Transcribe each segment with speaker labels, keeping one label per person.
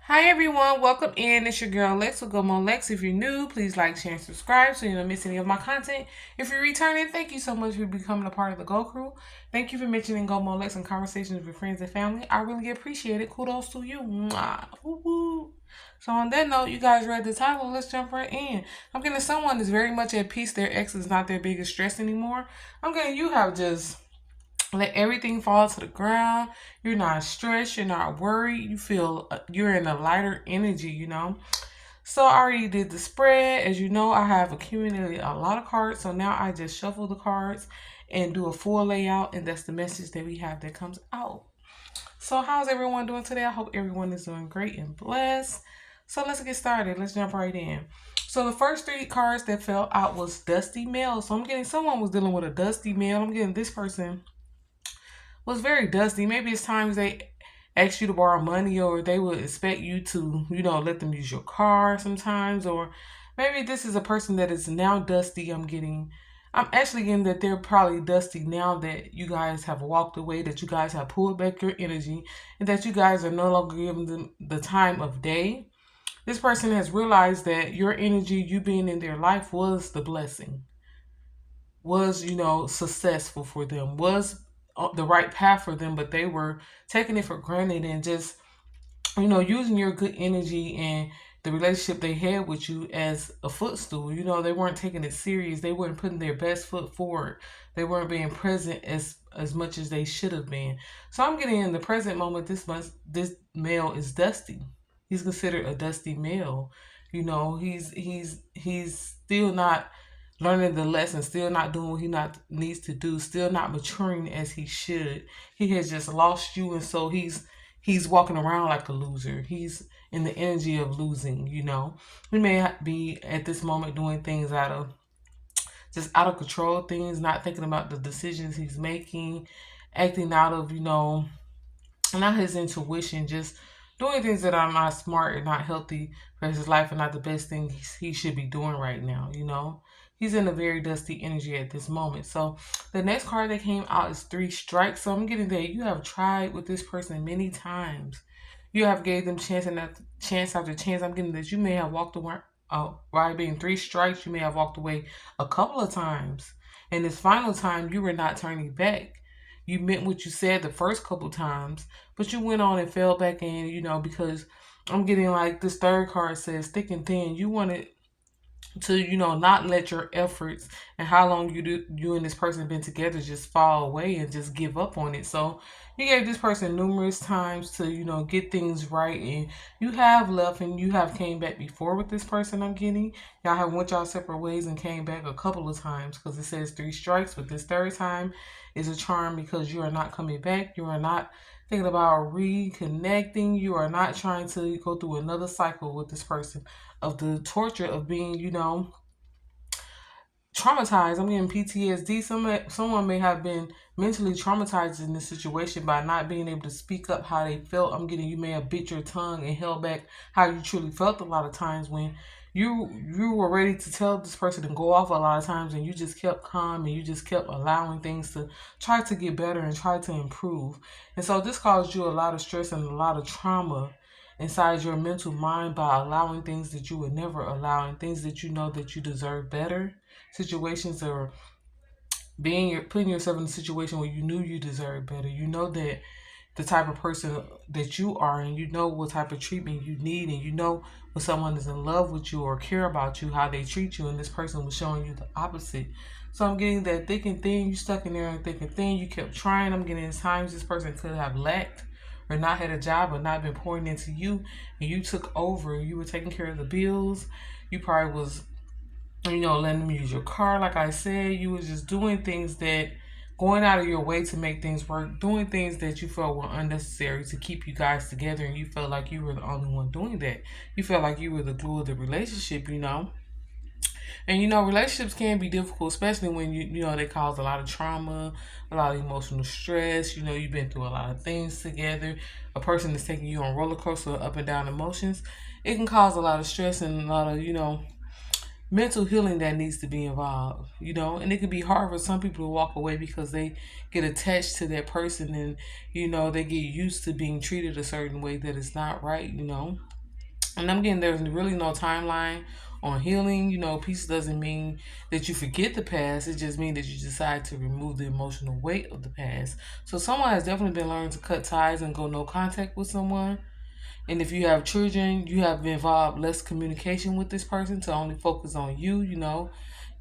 Speaker 1: Hi everyone, welcome in. It's your girl Lex with Go Mo Lex. If you're new, please like, share, and subscribe so you don't miss any of my content. If you're returning, thank you so much for becoming a part of the Go Crew. Thank you for mentioning Go Mo Lex in conversations with friends and family. I really appreciate it. Kudos to you. Mwah. Woo-woo. So on that note, you guys read the title. Let's jump right in. I'm getting someone is very much at peace. Their ex is not their biggest stress anymore. I'm getting you have just let everything fall to the ground. You're not stressed. You're not worried. You feel you're in a lighter energy. So I already did the spread. As you know, I have accumulated a lot of cards. So now I just shuffle the cards and do a full layout. And that's the message that we have that comes out. So how's everyone doing today? I hope everyone is doing great and blessed. So let's get started. Let's jump right in. So the first three cards that fell out was Dusty Mail. So I'm getting someone was dealing with a dusty mail. I'm getting this person was very dusty. Maybe it's times they ask you to borrow money or they would expect you to, let them use your car sometimes. Or maybe this is a person that is now dusty. I'm actually getting that they're probably dusty now that you guys have walked away, that you guys have pulled back your energy, and that you guys are no longer giving them the time of day. This person has realized that your energy, you being in their life, was the blessing, was, successful for them, was the right path for them, but they were taking it for granted and just, using your good energy and the relationship they had with you as a footstool. They weren't taking it serious. They weren't putting their best foot forward. They weren't being present as much as they should have been. So I'm getting in the present moment. This male is dusty. He's considered a dusty male. He's still not learning the lesson, still not doing what he not needs to do, still not maturing as he should. He has just lost you, and so he's walking around like a loser. He's in the energy of losing. He may be at this moment doing things out of control, things, not thinking about the decisions he's making, acting out of, not his intuition, just doing things that are not smart and not healthy for his life and not the best thing he should be doing right now. He's in a very dusty energy at this moment. So the next card that came out is Three Strikes. So I'm getting that you have tried with this person many times. You have gave them chance after chance. I'm getting that you may have walked away. Right, being three strikes, you may have walked away a couple of times. And this final time, you were not turning back. You meant what you said the first couple times, but you went on and fell back in, because I'm getting like this third card says thick and thin. You wanted to, not let your efforts and how long you and this person have been together just fall away and just give up on it. So you gave this person numerous times to, get things right, and you have left and you have came back before with this person. I'm getting y'all have went y'all separate ways and came back a couple of times because it says three strikes, but this third time is a charm because you are not coming back. You are not thinking about reconnecting. You are not trying to go through another cycle with this person of the torture of being, traumatized. I'm getting PTSD. Someone may have been mentally traumatized in this situation by not being able to speak up how they felt. I'm getting you may have bit your tongue and held back how you truly felt a lot of times when you were ready to tell this person to go off a lot of times, and you just kept calm and you just kept allowing things to try to get better and try to improve. And so this caused you a lot of stress and a lot of trauma inside your mental mind by allowing things that you would never allow and things that you know that you deserve better situations, or putting yourself in a situation where you knew you deserve better. You know that the type of person that you are, and you know what type of treatment you need, and you know when someone is in love with you or care about you, how they treat you, and this person was showing you the opposite. So I'm getting that thick and thin, you stuck in there and thick and thin, you kept trying. I'm getting times this person could have lacked or not had a job or not been pouring into you, and you took over. You were taking care of the bills. You probably was, letting them use your car. Like I said, you was just doing things that, going out of your way to make things work, doing things that you felt were unnecessary to keep you guys together, and you felt like you were the only one doing that. You felt like you were the glue of the relationship. And relationships can be difficult, especially when they cause a lot of trauma, a lot of emotional stress. You've been through a lot of things together. A person is taking you on a roller coaster of up and down emotions. It can cause a lot of stress and a lot of mental healing that needs to be involved. And it can be hard for some people to walk away because they get attached to that person, and they get used to being treated a certain way that is not right. And I'm getting there's really no timeline on healing. Peace doesn't mean that you forget the past. It just means that you decide to remove the emotional weight of the past. So someone has definitely been learning to cut ties and go no contact with someone. And if you have children, you have involved less communication with this person to only focus on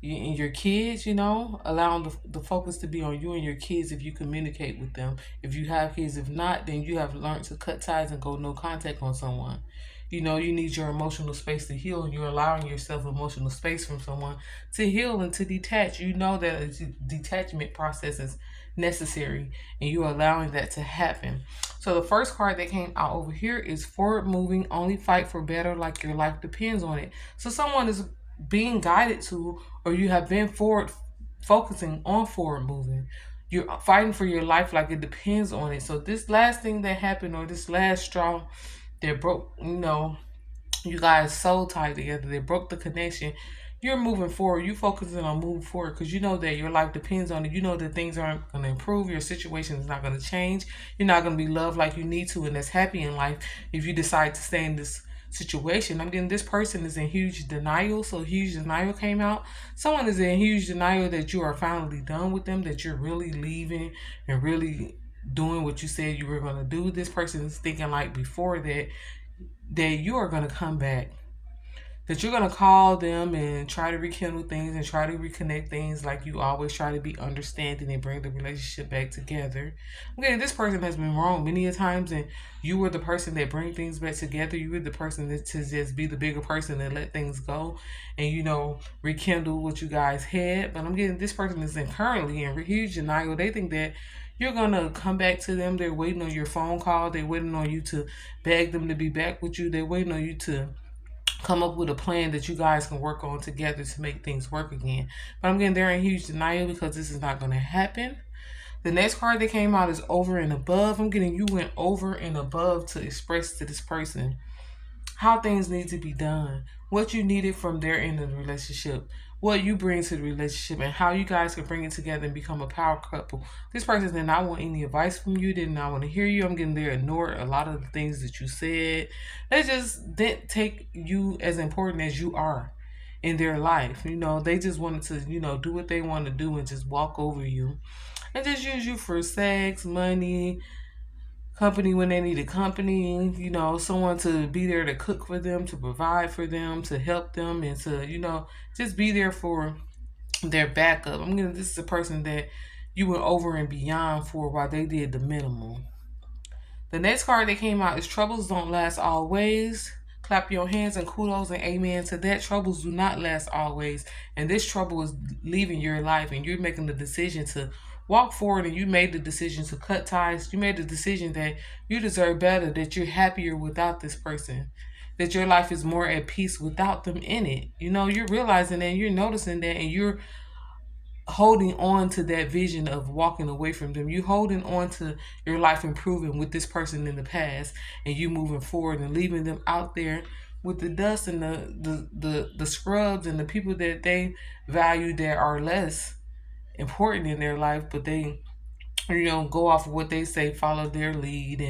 Speaker 1: and your kids, allowing the focus to be on you and your kids if you communicate with them. If you have kids, if not, then you have learned to cut ties and go no contact on someone. You need your emotional space to heal, and you're allowing yourself emotional space from someone to heal and to detach. You know that a detachment process is necessary, and you're allowing that to happen. So the first card that came out over here is forward moving, only fight for better, like your life depends on it. So someone is being guided to, or you have been focusing on forward moving. You're fighting for your life like it depends on it. So this last thing that happened, or this last straw that broke, you guys so tied together, they broke the connection. You're moving forward. You're focusing on moving forward because you know that your life depends on it. You know that things aren't going to improve. Your situation is not going to change. You're not going to be loved like you need to and that's happy in life if you decide to stay in this situation. I'm getting this person is in huge denial. So huge denial came out. Someone is in huge denial that you are finally done with them, that you're really leaving and really doing what you said you were going to do. This person is thinking like before that you are going to come back, that you're going to call them and try to rekindle things and try to reconnect things like you always try to be understanding and bring the relationship back together. Okay, this person has been wrong many a times, and you were the person that bring things back together. You were the person that to just be the bigger person and let things go and rekindle what you guys had. But I'm getting this person is currently in huge denial. They think that you're going to come back to them. They're waiting on your phone call. They're waiting on you to beg them to be back with you. They're waiting on you to come up with a plan that you guys can work on together to make things work again. But I'm getting there in huge denial because this is not going to happen. The next card that came out is over and above. I'm getting you went over and above to express to this person how things need to be done, what you needed from their end of the relationship, what you bring to the relationship, and how you guys can bring it together and become a power couple. This person did not want any advice from you, did not want to hear you. I'm getting there ignored a lot of the things that you said. They just didn't take you as important as you are in their life. They just wanted to, do what they want to do and just walk over you and just use you for sex, money, company when they needed company, someone to be there to cook for them, to provide for them, to help them, and to, just be there for their backup. This is a person that you went over and beyond for while they did the minimum. The next card that came out is troubles don't last always. Clap your hands and kudos and amen to that. Troubles do not last always. And this trouble is leaving your life and you're making the decision to walk forward, and you made the decision to cut ties. You made the decision that you deserve better, that you're happier without this person, that your life is more at peace without them in it. You're realizing that, you're noticing that, and you're holding on to that vision of walking away from them. You holding on to your life improving with this person in the past, and you moving forward and leaving them out there with the dust and the scrubs and the people that they value that are less important in their life, but they go off of what they say, follow their lead,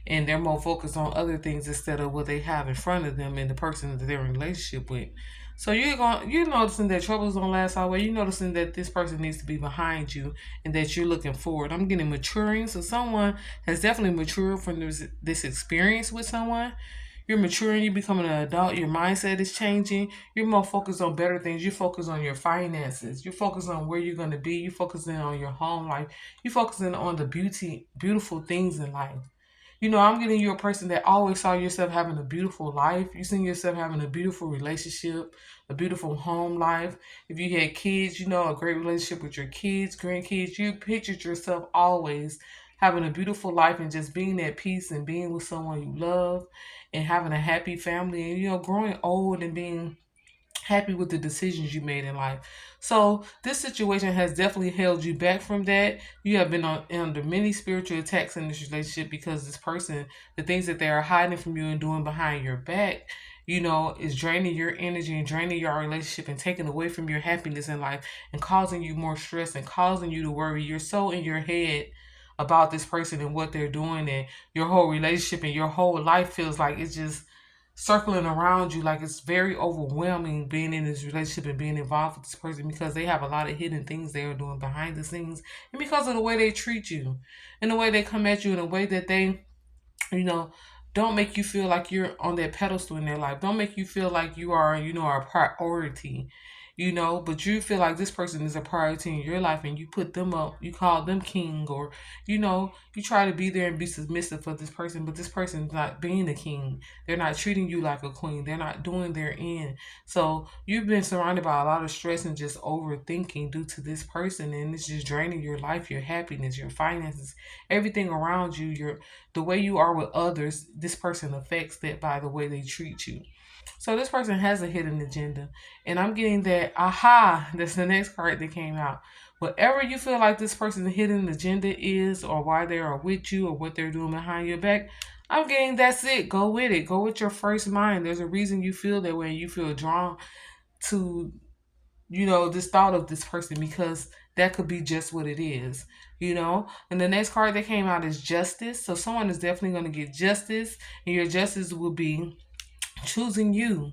Speaker 1: and they're more focused on other things instead of what they have in front of them and the person that they're in a relationship with. So you're noticing that troubles don't last always. You're noticing that this person needs to be behind you and that you're looking forward. I'm getting maturing. So someone has definitely matured from this experience with someone. You're maturing, you're becoming an adult, your mindset is changing, you're more focused on better things, you focus on your finances, you focus on where you're going to be, you focusing on your home life, you focusing on the beautiful things in life. I'm getting you a person that always saw yourself having a beautiful life. You seen yourself having a beautiful relationship, a beautiful home life. If you had kids, a great relationship with your kids, grandkids. You pictured yourself always having a beautiful life and just being at peace and being with someone you love and having a happy family and, growing old and being happy with the decisions you made in life. So this situation has definitely held you back from that. You have been under many spiritual attacks in this relationship because this person, the things that they are hiding from you and doing behind your back, is draining your energy and draining your relationship and taking away from your happiness in life and causing you more stress and causing you to worry. You're so in your head about this person and what they're doing, and your whole relationship and your whole life feels like it's just circling around you. Like, it's very overwhelming being in this relationship and being involved with this person, because they have a lot of hidden things they are doing behind the scenes, and because of the way they treat you and the way they come at you, and the way that they, you know, don't make you feel like you're on that pedestal in their life. Don't make you feel like you are, a priority, but you feel like this person is a priority in your life, and you put them up, you call them king, or, you try to be there and be submissive for this person, but this person's not being a king. They're not treating you like a queen. They're not doing their end. So you've been surrounded by a lot of stress and just overthinking due to this person, and it's just draining your life, your happiness, your finances, everything around you, the way you are with others. This person affects that by the way they treat you. So this person has a hidden agenda. And I'm getting that, aha, that's the next card that came out. Whatever you feel like this person's hidden agenda is, or why they are with you, or what they're doing behind your back, I'm getting that's it. Go with it. Go with your first mind. There's a reason you feel that way. You feel drawn to, this thought of this person, because that could be just what it is. And the next card that came out is justice. So someone is definitely going to get justice, and your justice will be choosing you.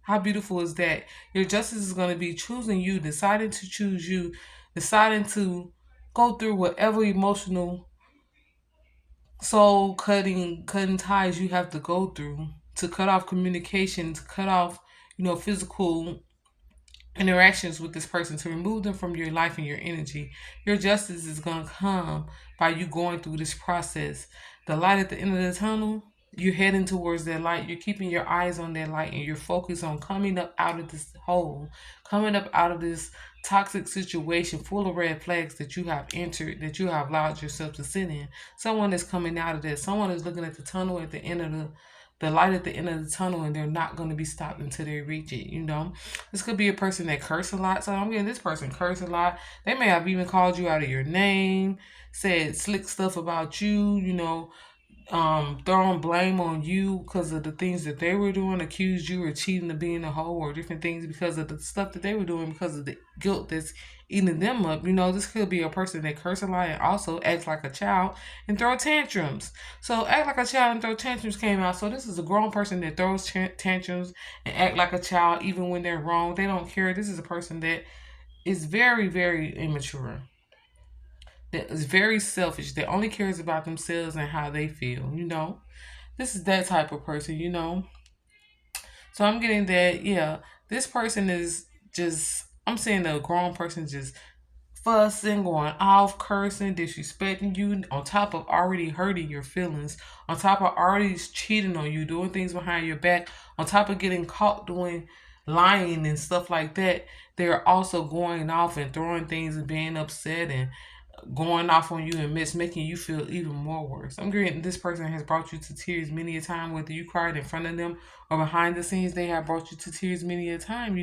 Speaker 1: How beautiful is that? Your justice is going to be choosing you, deciding to choose you, deciding to go through whatever emotional, soul cutting ties you have to go through, to cut off communication, to cut off, physical interactions with this person, to remove them from your life and your energy. Your justice is going to come by you going through this process. The light at the end of the tunnel, you're heading towards that light. You're keeping your eyes on that light, and you're focused on coming up out of this hole, coming up out of this toxic situation full of red flags that you have entered, that you have allowed yourself to sit in. Someone is coming out of this. Someone is looking at the tunnel at the end of the light at the end of the tunnel, and they're not going to be stopped until they reach it. This could be a person that curse a lot. So I'm getting this person curse a lot. They may have even called you out of your name, said slick stuff about you, throwing blame on you because of the things that they were doing, accused you of cheating, of being a hoe, or different things because of the stuff that they were doing, because of the guilt that's eating them up. This could be a person that curse a lot and also acts like a child and throw tantrums. So act like a child and throw tantrums came out. So this is a grown person that throws tantrums and act like a child even when they're wrong. They don't care. This is a person that is very, very immature, that is very selfish, that only cares about themselves and how they feel. This is that type of person. So I'm getting that, yeah, this person is just, I'm saying a grown person just fussing, going off, cursing, disrespecting you, on top of already hurting your feelings, on top of already cheating on you, doing things behind your back, on top of getting caught doing lying and stuff like that. They're also going off and throwing things and being upset and going off on you, and making you feel even more worse. I'm getting this person has brought you to tears many a time, whether you cried in front of them or behind the scenes. They have brought you to tears many a time.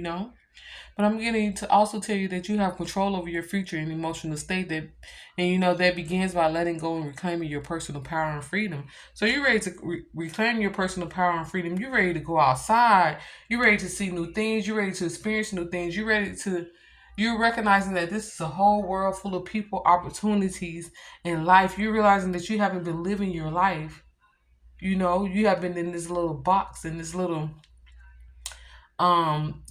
Speaker 1: But I'm getting to also tell you that you have control over your future and emotional state, that begins by letting go and reclaiming your personal power and freedom. So you're ready to reclaim your personal power and freedom. You're ready to go outside. You're ready to see new things. You're ready to experience new things. You're recognizing that this is a whole world full of people, opportunities in life. You're realizing that you haven't been living your life. You have been in this little box, in this little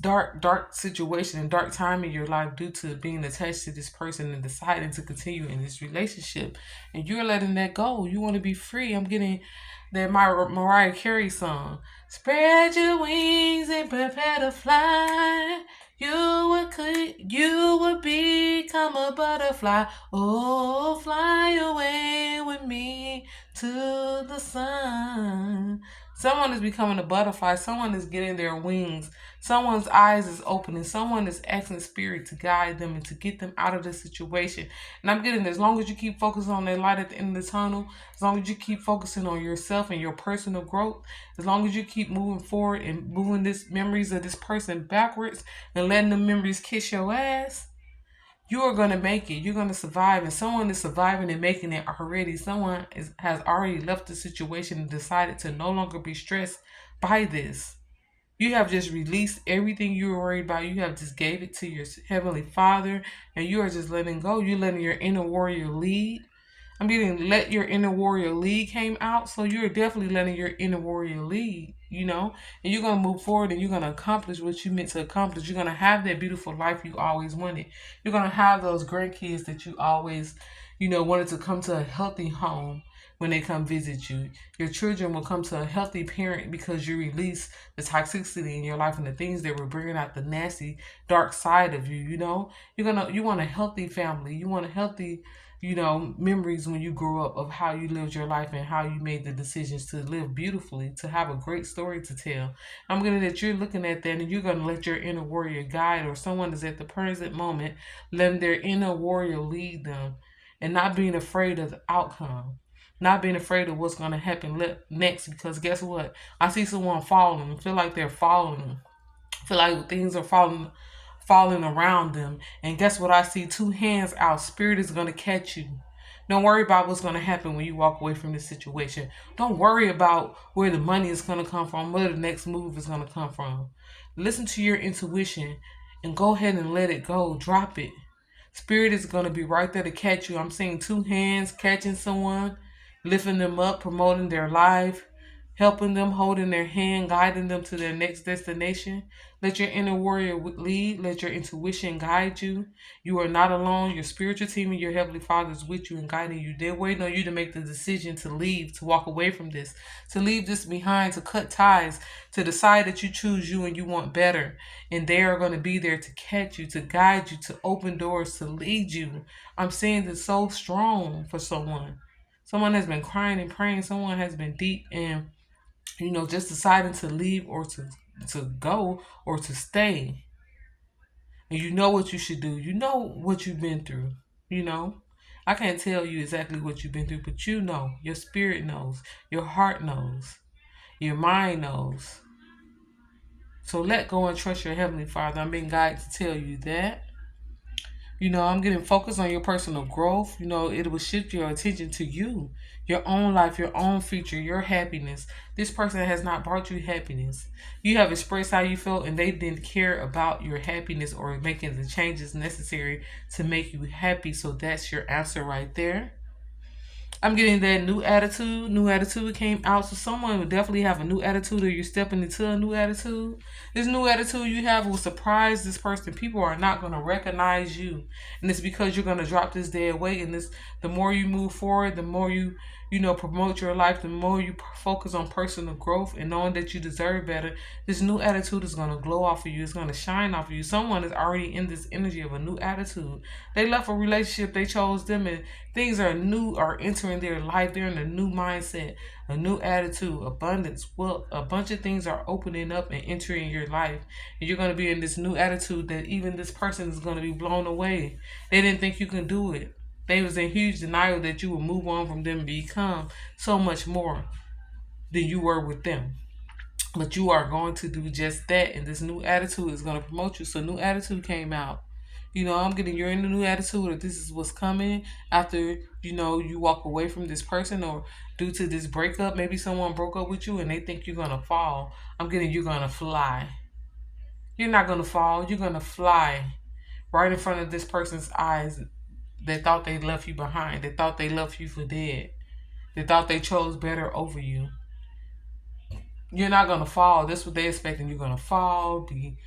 Speaker 1: dark situation and dark time in your life, due to being attached to this person and deciding to continue in this relationship, and you're letting that go. You want to be free. I'm getting that Mariah Carey song, spread your wings and prepare to fly. You would become a butterfly. Oh, fly away with me to the sun. Someone is becoming a butterfly. Someone is getting their wings. Someone's eyes is opening. Someone is asking spirit to guide them and to get them out of the situation. And I'm getting, as long as you keep focusing on that light at the end of the tunnel, as long as you keep focusing on yourself and your personal growth, as long as you keep moving forward and moving these memories of this person backwards and letting the memories kiss your ass, you are going to make it. You're going to survive. And someone is surviving and making it already. Someone has already left the situation and decided to no longer be stressed by this. You have just released everything you were worried about. You have just gave it to your Heavenly Father, and you are just letting go. You're letting your inner warrior lead. I'm getting let your inner warrior lead came out. So you're definitely letting your inner warrior lead, and you're going to move forward and you're going to accomplish what you meant to accomplish. You're going to have that beautiful life you always wanted. You're going to have those grandkids that you always, wanted to come to a healthy home when they come visit you. Your children will come to a healthy parent because you release the toxicity in your life and the things that were bringing out the nasty, dark side of you. You want a healthy family. You want a healthy, memories when you grew up of how you lived your life and how you made the decisions to live beautifully, to have a great story to tell. I'm gonna that you're looking at that and you're gonna let your inner warrior guide, or someone that's at the present moment, letting their inner warrior lead them and not being afraid of the outcome. Not being afraid of what's going to happen next, because guess what? I see someone falling, feel like they're falling, feel like things are falling around them. And guess what? I see two hands out. Spirit is going to catch you. Don't worry about what's going to happen when you walk away from this situation. Don't worry about where the money is going to come from, where the next move is going to come from. Listen to your intuition and go ahead and let it go. Drop it. Spirit is going to be right there to catch you. I'm seeing two hands catching someone, lifting them up, promoting their life, helping them, holding their hand, guiding them to their next destination. Let your inner warrior lead. Let your intuition guide you. You are not alone. Your spiritual team and your Heavenly Father is with you and guiding you. They're waiting on you to make the decision to leave, to walk away from this, to leave this behind, to cut ties, to decide that you choose you and you want better. And they are going to be there to catch you, to guide you, to open doors, to lead you. I'm seeing this so strong for someone. Someone has been crying and praying. Someone has been deep and just deciding to leave or to go or to stay. And you know what you should do. You know what you've been through. I can't tell you exactly what you've been through, but you know. Your spirit knows. Your heart knows. Your mind knows. So let go and trust your Heavenly Father. I'm being guided to tell you that. I'm getting focused on your personal growth. It will shift your attention to you, your own life, your own future, your happiness. This person has not brought you happiness. You have expressed how you felt and they didn't care about your happiness or making the changes necessary to make you happy. So that's your answer right there. I'm getting that new attitude. New attitude came out. So someone would definitely have a new attitude, or you're stepping into a new attitude. This new attitude you have will surprise this person. People are not going to recognize you. And it's because you're going to drop this dead weight. And the more you move forward, the more you promote your life, the more you focus on personal growth and knowing that you deserve better. This new attitude is going to glow off of you. It's going to shine off of you. Someone is already in this energy of a new attitude. They left a relationship, they chose them, and things are new, are entering their life. They're in a new mindset, a new attitude, abundance, wealth. A bunch of things are opening up and entering your life. And you're going to be in this new attitude that even this person is going to be blown away. They didn't think you can do it. They was in huge denial that you would move on from them and become so much more than you were with them. But you are going to do just that, and this new attitude is going to promote you. So new attitude came out. I'm getting you're in the new attitude, or this is what's coming after, you walk away from this person, or due to this breakup, maybe someone broke up with you and they think you're going to fall. I'm getting you're going to fly. You're not going to fall. You're going to fly right in front of this person's eyes. They thought they left you behind. They thought they left you for dead. They thought they chose better over you. You're not gonna fall. That's what they're expecting. You're gonna fall, be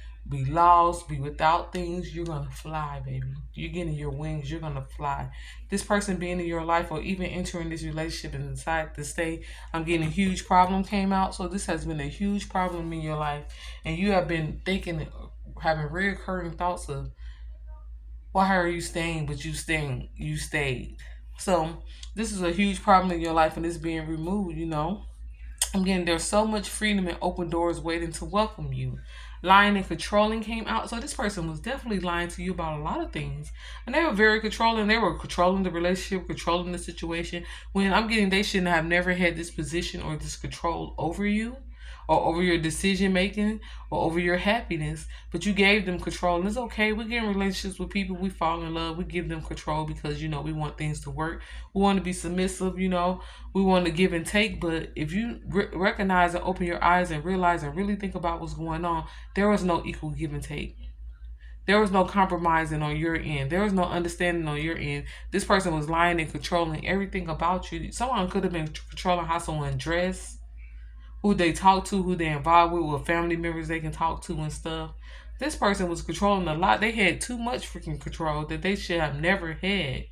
Speaker 1: lost, be without things. You're gonna fly, baby. You're getting your wings. You're gonna fly. This person being in your life or even entering this relationship and decide to stay, I'm getting a huge problem came out. So this has been a huge problem in your life, and you have been thinking, having reoccurring thoughts of, why are you staying? But you stayed. So this is a huge problem in your life, and it's being removed. I'm getting there's so much freedom and open doors waiting to welcome you. Lying and controlling came out. So this person was definitely lying to you about a lot of things. And they were very controlling. They were controlling the relationship, controlling the situation. When I'm getting they shouldn't have never had this position or this control over you, or over your decision making, or over your happiness, but you gave them control. And it's okay. We get in relationships with people, we fall in love, we give them control because we want things to work. We want to be submissive, we want to give and take. But if you recognize and open your eyes and realize and really think about what's going on, there is no equal give and take. There was no compromising on your end. There was no understanding on your end. This person was lying and controlling everything about you. Someone could have been controlling how someone dressed, who they talk to, who they involved with, what family members they can talk to and stuff. This person was controlling a lot. They had too much freaking control that they should have never had.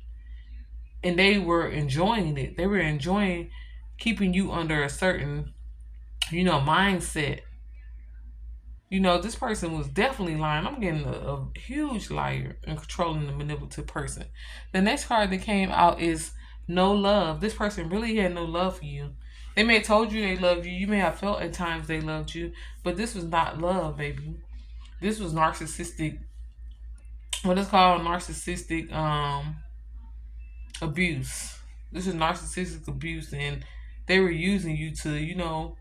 Speaker 1: And they were enjoying it. They were enjoying keeping you under a certain, mindset. This person was definitely lying. I'm getting a huge liar and controlling the manipulative person. The next card that came out is no love. This person really had no love for you. They may have told you they loved you. You may have felt at times they loved you, but this was not love, baby. This was narcissistic. What is called narcissistic abuse. This is narcissistic abuse, and they were using you to,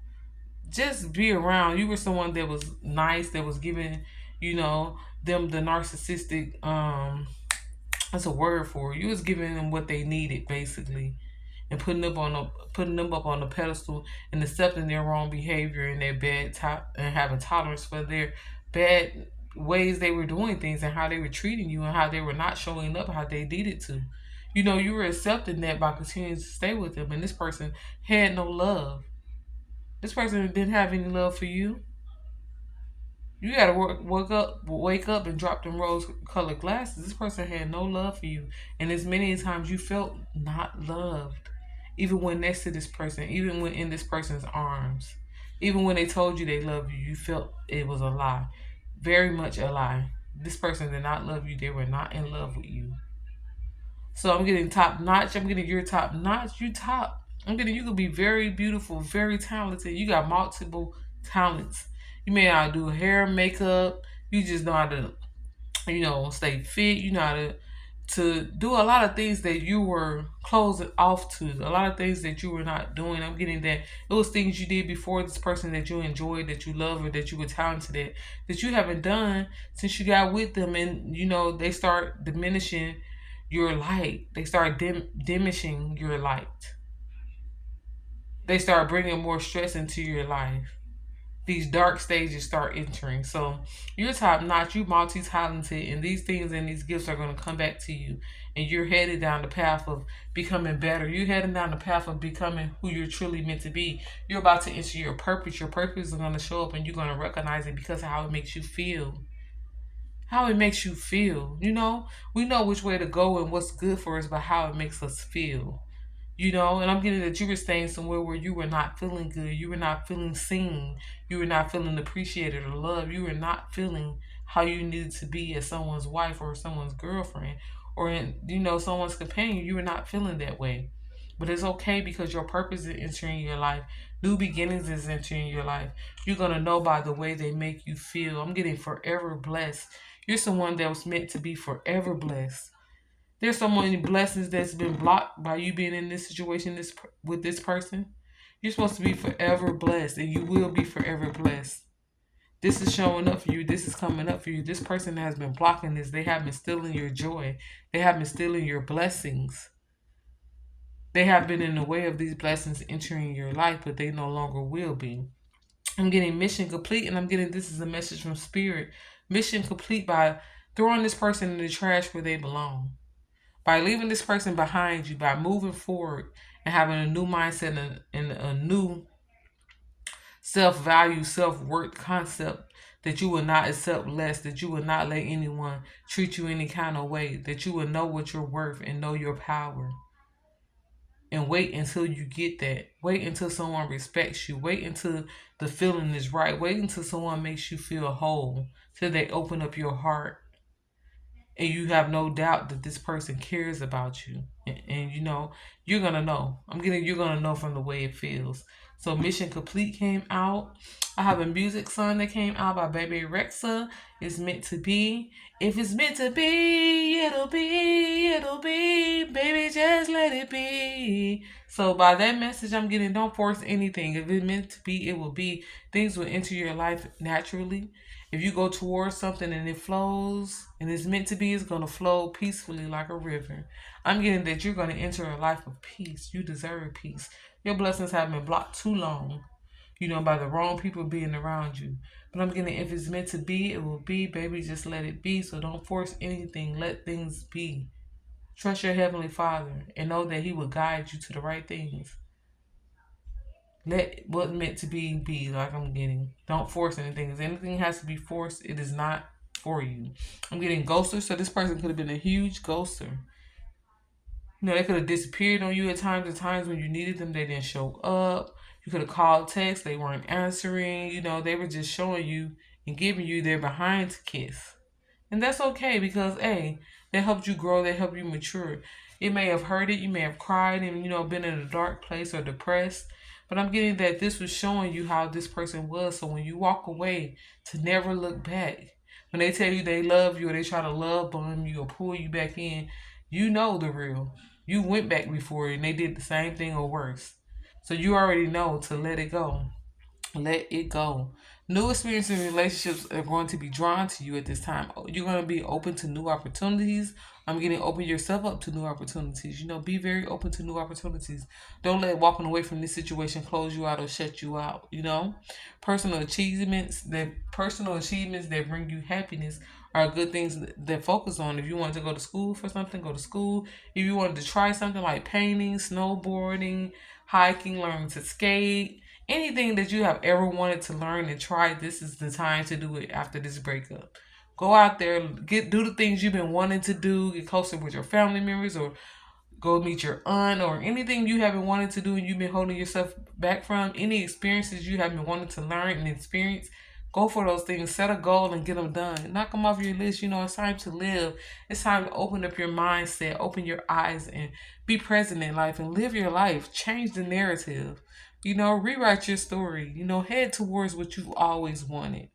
Speaker 1: just be around. You were someone that was nice, that was giving, them the narcissistic that's a word for it. You was giving them what they needed basically, and putting them up on the pedestal and accepting their wrong behavior and their and having tolerance for their bad ways they were doing things and how they were treating you and how they were not showing up how they needed to. You were accepting that by continuing to stay with them, and this person had no love. This person didn't have any love for you. You gotta wake up, and drop them rose-colored glasses. This person had no love for you, and as many times you felt not loved, even when next to this person, even when in this person's arms, even when they told you they loved you, you felt it was a lie, very much a lie. This person did not love you. They were not in love with you. So I'm getting top notch. I'm getting your top notch. You top. I'm getting you could be very beautiful, very talented. You got multiple talents. You may not do hair, makeup. You just know how to, stay fit. You know how to do a lot of things that you were closed off to. A lot of things that you were not doing. I'm getting that those things you did before this person that you enjoyed, that you love, or that you were talented at, that you haven't done since you got with them, and they start diminishing your light. They start diminishing your light. They start bringing more stress into your life. These dark stages start entering. So you're top notch, you multi-talented, and these things and these gifts are going to come back to you. And you're headed down the path of becoming better. You're heading down the path of becoming who you're truly meant to be. You're about to enter your purpose. Your purpose is going to show up, and you're going to recognize it because of how it makes you feel. How it makes you feel. We know which way to go and what's good for us, but how it makes us feel. And I'm getting that you were staying somewhere where you were not feeling good. You were not feeling seen. You were not feeling appreciated or loved. You were not feeling how you needed to be as someone's wife or someone's girlfriend or someone's companion. You were not feeling that way. But it's okay because your purpose is entering your life. New beginnings is entering your life. You're going to know by the way they make you feel. I'm getting forever blessed. You're someone that was meant to be forever blessed. There's so many blessings that's been blocked by you being in this situation with this person. You're supposed to be forever blessed, and you will be forever blessed. This is showing up for you. This is coming up for you. This person has been blocking this. They have been stealing your joy. They have been stealing your blessings. They have been in the way of these blessings entering your life, but they no longer will be. I'm getting mission complete, and I'm getting this is a message from Spirit. Mission complete by throwing this person in the trash where they belong. By leaving this person behind you, by moving forward and having a new mindset and a new self-value, self-worth concept, that you will not accept less, that you will not let anyone treat you any kind of way, that you will know what you're worth and know your power. And wait until you get that. Wait until someone respects you. Wait until the feeling is right. Wait until someone makes you feel whole, till they open up your heart. And you have no doubt that this person cares about you. And you're going to know. You're going to know from the way it feels. So Mission Complete came out. I have a music song that came out by Bebe Rexha. It's meant to be. If it's meant to be, it'll be, it'll be. Baby, just let it be. So by that message I'm getting, don't force anything. If it's meant to be, it will be. Things will enter your life naturally. If you go towards something and it flows and it's meant to be, it's going to flow peacefully like a river. I'm getting that you're going to enter a life of peace. You deserve peace. Your blessings have been blocked too long. by the wrong people being around you. But I'm getting, if it's meant to be, it will be, baby. Just let it be. So don't force anything. Let things be. Trust your Heavenly Father and know that He will guide you to the right things. Let what's meant to be like I'm getting. Don't force anything. If anything has to be forced, it is not for you. I'm getting ghoster, so this person could have been a huge ghoster. They could have disappeared on you at times when you needed them. They didn't show up. You could have called, text. They weren't answering. They were just showing you and giving you their behind to kiss. And that's okay because, hey, that helped you grow. That helped you mature. It may have hurted. You may have cried and, been in a dark place or depressed. But I'm getting that this was showing you how this person was. So when you walk away, to never look back. When they tell you they love you or they try to love bomb you or pull you back in, you know the real. You went back before and they did the same thing or worse. So you already know to let it go. Let it go. New experiences and relationships are going to be drawn to you at this time. You're going to be open to new opportunities. I'm getting open yourself up to new opportunities. Be very open to new opportunities. Don't let walking away from this situation close you out or shut you out. Personal achievements that bring you happiness are good things that focus on. If you want to go to school for something, go to school. If you wanted to try something like painting, snowboarding, hiking, learning to skate, anything that you have ever wanted to learn and try, this is the time to do it after this breakup. Go out there, do the things you've been wanting to do, get closer with your family members, or go meet your aunt, or anything you have been wanting to do and you've been holding yourself back from, any experiences you have been wanting to learn and experience. Go for those things. Set a goal and get them done. Knock them off your list. It's time to live. It's time to open up your mindset, open your eyes, and be present in life and live your life. Change the narrative. Rewrite your story. Head towards what you've always wanted.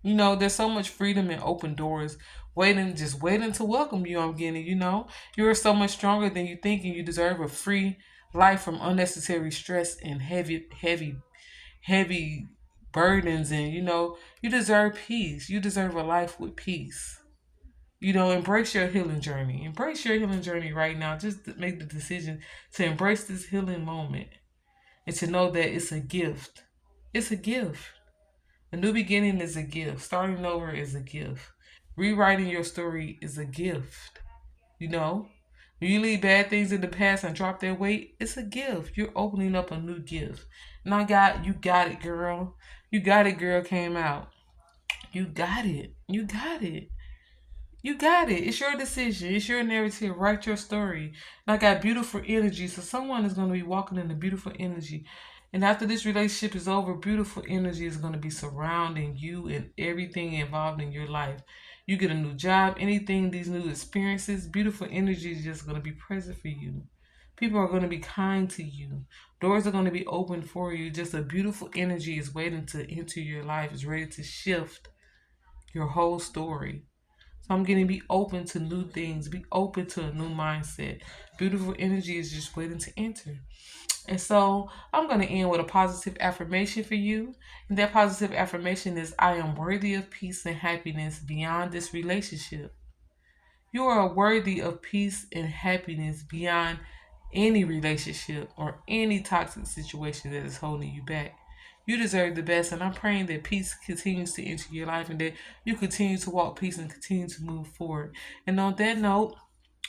Speaker 1: There's so much freedom and open doors waiting to welcome you. I'm getting, you are so much stronger than you think, and you deserve a free life from unnecessary stress and heavy burdens. And, you deserve peace. You deserve a life with peace. Embrace your healing journey. Embrace your healing journey right now. Just make the decision to embrace this healing moment and to know that it's a gift. It's a gift. A new beginning is a gift. Starting over is a gift. Rewriting your story is a gift. When you leave bad things in the past and drop their weight, it's a gift. You're opening up a new gift. And you got it, girl. You got it, girl, came out. You got it. You got it. You got it. It's your decision. It's your narrative. Write your story. And I got beautiful energy. So someone is going to be walking in the beautiful energy. And after this relationship is over, beautiful energy is going to be surrounding you and everything involved in your life. You get a new job, anything, these new experiences, beautiful energy is just going to be present for you. People are going to be kind to you. Doors are going to be open for you. Just a beautiful energy is waiting to enter your life. It's ready to shift your whole story. So I'm getting be open to new things. Be open to a new mindset. Beautiful energy is just waiting to enter. And so I'm going to end with a positive affirmation for you. And that positive affirmation is, I am worthy of peace and happiness beyond this relationship. You are worthy of peace and happiness beyond any relationship or any toxic situation that is holding you back. You deserve the best, and I'm praying that peace continues to enter your life and that you continue to walk peace and continue to move forward. And on that note,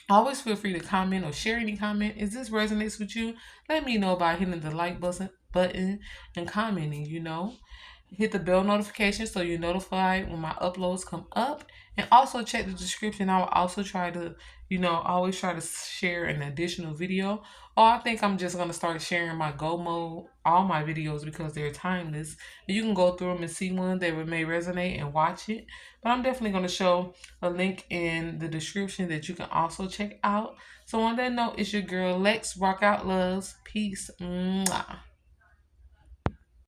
Speaker 1: always feel free to comment or share any comment. If this resonates with you, let me know by hitting the like button and commenting, Hit the bell notification so you're notified when my uploads come up. And also check the description. I will also try to, always try to share an additional video. Or I think I'm just going to start sharing my Go Mode, all my videos, because they're timeless. And you can go through them and see one that may resonate and watch it. But I'm definitely going to show a link in the description that you can also check out. So on that note, it's your girl Lex. Rock out, loves. Peace. Mwah.